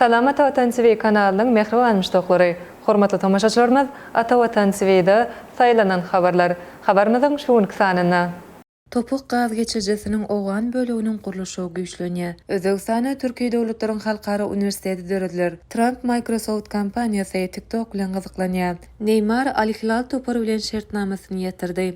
Salamat Vatan TV kanalının mehriban müştaqlary. Hormatly tamaşaçylarymyz, Ata Vatan TV'de saýlanan habarlar. Habarymyzyň şuňky sanyna. Topuk gaz geçirjesiniň owan bölüginiň gurulşy güýçlenýär. Özbegistana Türkiýe döwletleriň halkara universiteti dörediler. Trump Microsoft kompaniýasy TikTok bilen gyzyklanýar. Neymar Al-Hilal topary bilen şertnamasyny ýetirdi.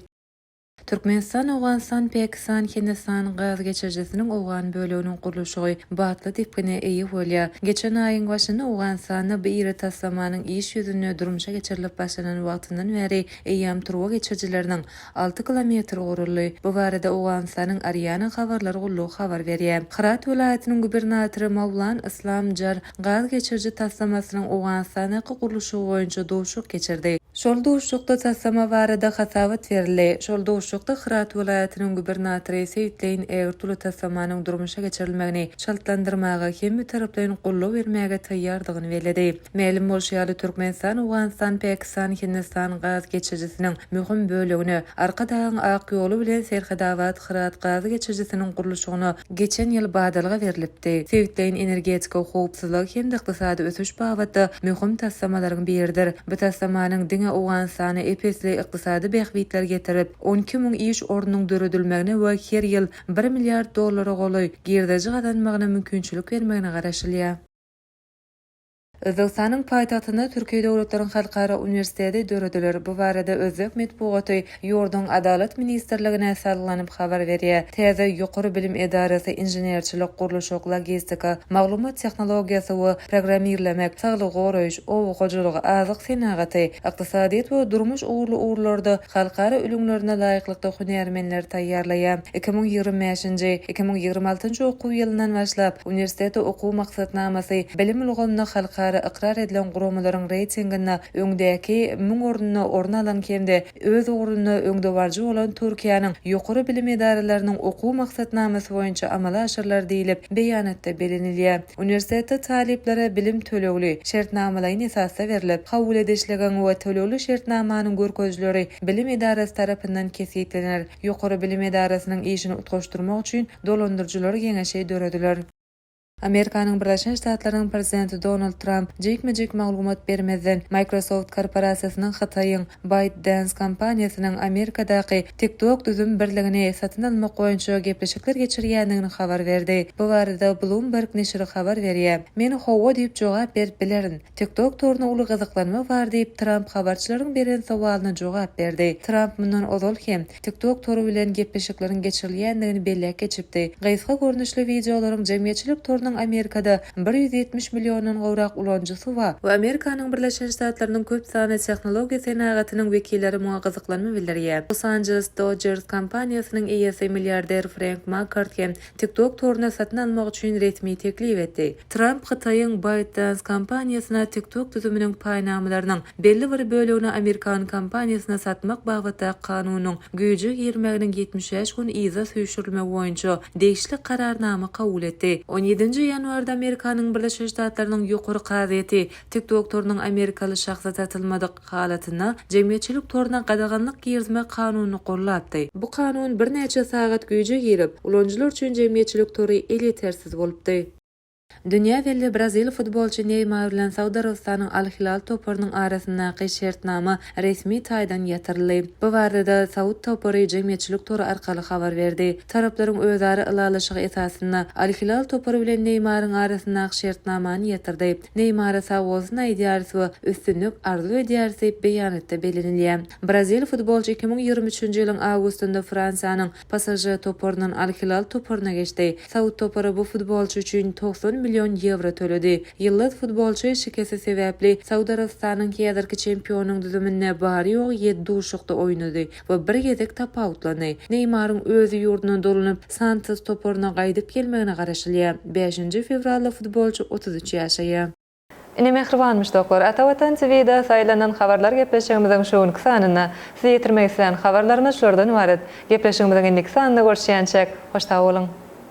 Türkmenistan, Awganistan, Pakistan, Hindistan gaz geçirjesiniň owan bölüginiň gurulşy batly dipine eýi bolýar. Geçen aýyň başynda Awganistanda bir taslamanyň iş ýüzüne durmuşa geçirilip başlanan wagtyndan beri eýýam turwa geçirjileriniň 6 kilometr gurully. Bu barada Awganistanyň Ariana habarlary gulluq habar berýär. Herat welaýatynyň gubernatory Mawlan Islam Jar gaz geçirji taslamasynyň Awganistanyň gurulşy boýunça dowşuk geçirdi. Şol dowşukda taslama barada hasawat berildi. Şol dowşukda Herat welaýatynyň gubernatory Seyitleýin Ertuğrul taslamanyň durmuşa geçirilmegini şartlandyrmaga hem taraplaryň gollap bermäge taýýardygyny bellädi. Mälim bolýarly Türkmenistan, Awganistan, Pakistan, Hindistan gaz geçirjisiniň mühim bölügini arkadan ak ýolu bilen serhedawat Herat gaz geçirjisiniň gurulşygyny geçen ýyl badalga berilipdi. Seyitleýin energetik howpsuzlyk hem ykdysady ösüş babatda mühim taslamalaryň biridir. Bu taslamanyň diňe Awganistany epesli ykdysady behbitler getirip 12.000 iş ornunyň döredilmegine we her ýyl 1 milliard dollara goly girdeji gadanmagyna mümkinçilik bermegine garaşylýar. Özbegistanyň paýtagtynda Türkiýe döwletleriň halkara universiteti dörediler. Bu barada özbek medeniýeti ýurdun adalet ministrligine salgylanyp habar berýär. Täze ýokary bilim edarasy inženerçilik, gurulşyk, logistika, maglumat tehnologiýasy we programmerlemek, saglyk goraýyş, owakyjylyk, azyk senagaty, ykdysadyýat we durmuş uğurlarda halkara ülümlerine laýyklykda hünärmenler taýýarlaýar. 2025-2026 okuw ýylynyň başlap universiteti okuw maksatnamasy bilim ulgamyny halkara ıqrar edilen gurumalaryň reytingine öňdäki 1000 ornuna orn alan kemde öz ornuna öňde barjy bolan Türkiýanyň ýokary bilim edaralarynyň okuw maksatnamasy boýunça amala aşyrlar diýilip beýanatda belenilýär. Universitet taliplere bilim tölegli şertnamalaryň esasy berilip, kabul edilýän we tölegli şertnamanyň görkezleri bilim edarasy tarapyndan kesýetlenir. Ýokary bilim edarasynyň işini utgaşdyrmak üçin dolandyrjylar geňeşi dörediler. Amerikanyň Birleşen Ştatlarynyň prezidenti Donald Trump jekmejek maglumat bermezden Microsoft korporasiýasynyň Hataýyň ByteDance kompaniýasynyň Amerikadaky TikTok düzüm birligini satyn almak boýunça gepleşikler geçirýändigini habar berdi. Bu barada Bloomberg neşri habar berýär. "Men howa" diýip jogap berip bilerin. TikTok toruny uly gyzyklanma bar diýip Trump habarçylaryň beren sowalyna jogap berdi. Trump mundan ozal hem TikTok toru bilen gepleşiklerin geçirilýändigini belläp geçipdi. Gaýsga görnüşli videolaryň jemgyýetçilik Amerikada 170 milyondan gowrak ulanjysy bar we Amerikanyň Birleşen Ştatlarynyň köp sany tehnologiýa senagatynyň wekilleri muňa gyzyklanma bildirýär. Los Angeles Dodgers kompaniýasynyň eýesi milliarder Frank McCourt hem TikTok toruna satyn almak üçin resmi teklip etdi. Trump Hataýyň ByteDance kompaniýasyna TikTok düzüminiň paýnamalarynyň belli bir bölegini Amerikan kompaniýasyna satmak bagatda kanunyň güýji girmeginiň 75 gün iza süýşürilme boýunça degişli kararnama kabul etdi. 17 Ýanwarda Amerikanyň Birleşen Ştatlarynyň ýokary gaziýeti TikTok torunyň Amerikaly şahsa satylmadyk halatyna jemgyýetçilik toruna gadaganlyk girizme kanunyny gollapdy. Bu kanun bir neçe sagat güýje girip, ulanjylar üçin jemgyýetçilik tory elitersiz bolupdy. Dünya belli Brazil futbolçy Neymar bilen Saudy Arabistanyň Al-Hilal toparynyň arasyndaky şertnama resmi taýdan ýatyryldy. Bu barada Saud topary jemgyýetçilik tory arkaly habar berdi. Taraplaryň özleri ylalaşygy esasynda Al-Hilal topary bilen Neymaryň arasyndaky şertnamany ýatyrdy. Neymar Saudyň ideýarsy we üstünlük arzu edýärsy beýanatda belenilýär. Brazil futbolçy 2023-nji ýylyň awgustynda Fransiýanyň PSG toparynyň Al-Hilal toparyna geçdi. Saud topary bu futbolçy üçin 90 milyon euro töledi. Ýyllar futbolçy şikesi sebäpli Saudy Arabistanyň ýazarky çempionunyň düzümine bary ýok 7 uşukda oýnady we bir gezek tapawutlandy. Neymaryň özü ýurduna dolanyp Santos toparyna gaýdyp gelmegine garaşylýar. 5 fevralda futbolçy 33 ýaşaýar. Ine mehriban müştaqlar, Ata Vatan TV'de saýlanan habarlar gepleşigimiziň şuňky sanyna sizi ýetirmek isleýän habarlarymyz şurdan ibaret. Gepleşigimiziň indiki sanynda görüşýänçek, hoşta bolun.